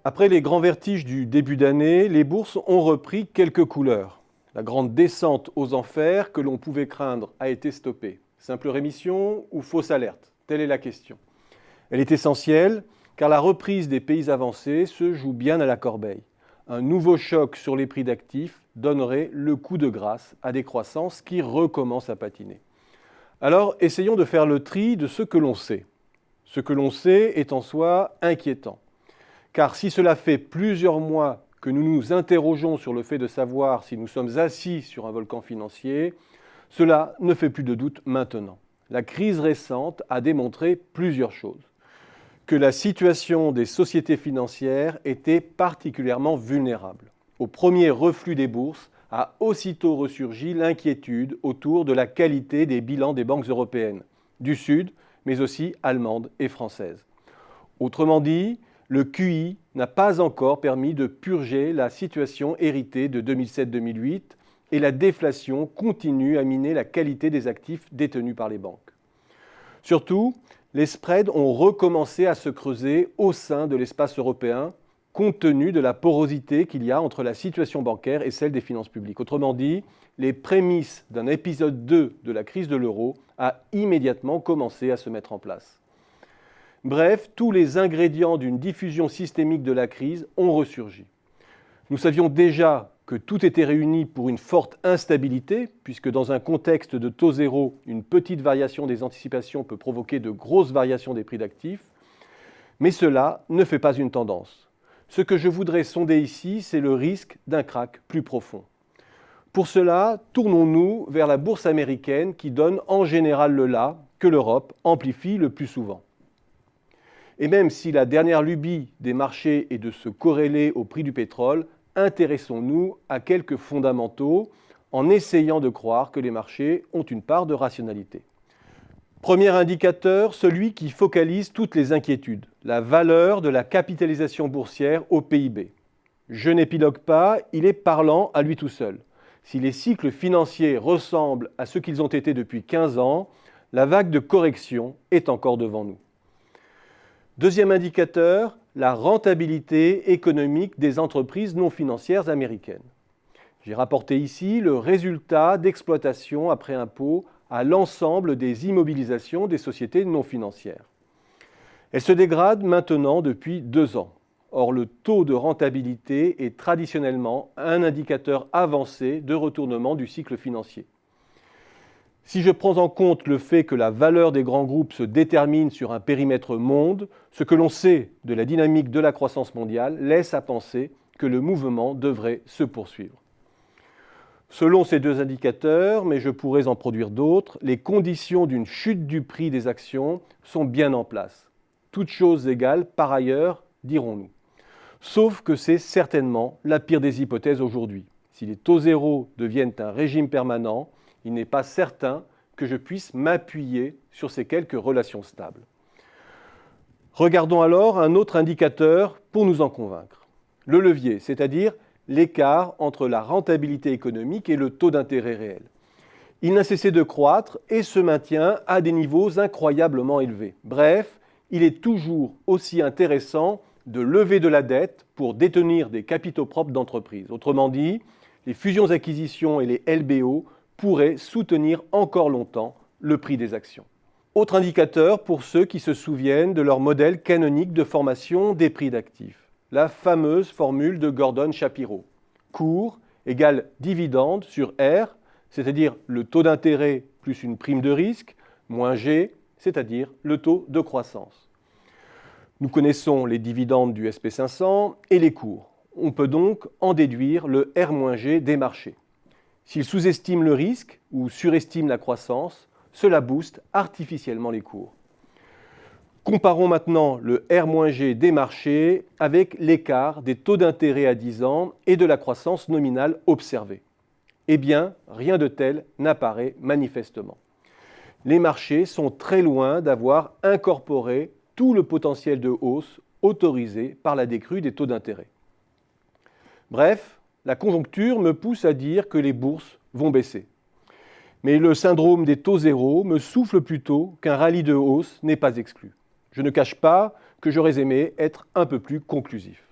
Après les grands vertiges du début d'année, les bourses ont repris quelques couleurs. La grande descente aux enfers que l'on pouvait craindre a été stoppée. Simple rémission ou fausse alerte? Telle est la question. Elle est essentielle car la reprise des pays avancés se joue bien à la corbeille. Un nouveau choc sur les prix d'actifs donnerait le coup de grâce à des croissances qui recommencent à patiner. Alors, essayons de faire le tri de ce que l'on sait. Ce que l'on sait est en soi inquiétant. Car si cela fait plusieurs mois que nous nous interrogeons sur le fait de savoir si nous sommes assis sur un volcan financier, cela ne fait plus de doute maintenant. La crise récente a démontré plusieurs choses. Que la situation des sociétés financières était particulièrement vulnérable. Au premier reflux des bourses a aussitôt ressurgi l'inquiétude autour de la qualité des bilans des banques européennes, du Sud, mais aussi allemandes et françaises. Autrement dit, le QI n'a pas encore permis de purger la situation héritée de 2007-2008 et la déflation continue à miner la qualité des actifs détenus par les banques. Surtout, les spreads ont recommencé à se creuser au sein de l'espace européen, compte tenu de la porosité qu'il y a entre la situation bancaire et celle des finances publiques. Autrement dit, les prémices d'un épisode 2 de la crise de l'euro a immédiatement commencé à se mettre en place. Bref, tous les ingrédients d'une diffusion systémique de la crise ont ressurgi. Nous savions déjà que tout était réuni pour une forte instabilité, puisque dans un contexte de taux zéro, une petite variation des anticipations peut provoquer de grosses variations des prix d'actifs, mais cela ne fait pas une tendance. Ce que je voudrais sonder ici, c'est le risque d'un krach plus profond. Pour cela, tournons-nous vers la bourse américaine qui donne en général le là que l'Europe amplifie le plus souvent. Et même si la dernière lubie des marchés est de se corréler au prix du pétrole, intéressons-nous à quelques fondamentaux en essayant de croire que les marchés ont une part de rationalité. Premier indicateur, celui qui focalise toutes les inquiétudes, la valeur de la capitalisation boursière au PIB. Je n'épilogue pas, il est parlant à lui tout seul. Si les cycles financiers ressemblent à ce qu'ils ont été depuis 15 ans, la vague de correction est encore devant nous. Deuxième indicateur, la rentabilité économique des entreprises non financières américaines. J'ai rapporté ici le résultat d'exploitation après impôt à l'ensemble des immobilisations des sociétés non financières. Elles se dégradent maintenant depuis 2 ans. Or, le taux de rentabilité est traditionnellement un indicateur avancé de retournement du cycle financier. Si je prends en compte le fait que la valeur des grands groupes se détermine sur un périmètre monde, ce que l'on sait de la dynamique de la croissance mondiale laisse à penser que le mouvement devrait se poursuivre. Selon ces 2 indicateurs, mais je pourrais en produire d'autres, les conditions d'une chute du prix des actions sont bien en place. Toutes choses égales, par ailleurs, dirons-nous. Sauf que c'est certainement la pire des hypothèses aujourd'hui. Si les taux zéro deviennent un régime permanent, il n'est pas certain que je puisse m'appuyer sur ces quelques relations stables. Regardons alors un autre indicateur pour nous en convaincre. Le levier, c'est-à-dire l'écart entre la rentabilité économique et le taux d'intérêt réel. Il n'a cessé de croître et se maintient à des niveaux incroyablement élevés. Bref, il est toujours aussi intéressant de lever de la dette pour détenir des capitaux propres d'entreprise. Autrement dit, les fusions-acquisitions et les LBO pourraient soutenir encore longtemps le prix des actions. Autre indicateur pour ceux qui se souviennent de leur modèle canonique de formation des prix d'actifs, la fameuse formule de Gordon-Shapiro. Cours égale dividende sur R, c'est-à-dire le taux d'intérêt plus une prime de risque, moins G, c'est-à-dire le taux de croissance. Nous connaissons les dividendes du SP500 et les cours. On peut donc en déduire le R-G des marchés. S'ils sous-estiment le risque ou surestiment la croissance, cela booste artificiellement les cours. Comparons maintenant le R-G des marchés avec l'écart des taux d'intérêt à 10 ans et de la croissance nominale observée. Eh bien, rien de tel n'apparaît manifestement. Les marchés sont très loin d'avoir incorporé tout le potentiel de hausse autorisé par la décrue des taux d'intérêt. Bref, la conjoncture me pousse à dire que les bourses vont baisser. Mais le syndrome des taux zéro me souffle plutôt qu'un rallye de hausse n'est pas exclu. Je ne cache pas que j'aurais aimé être un peu plus conclusif.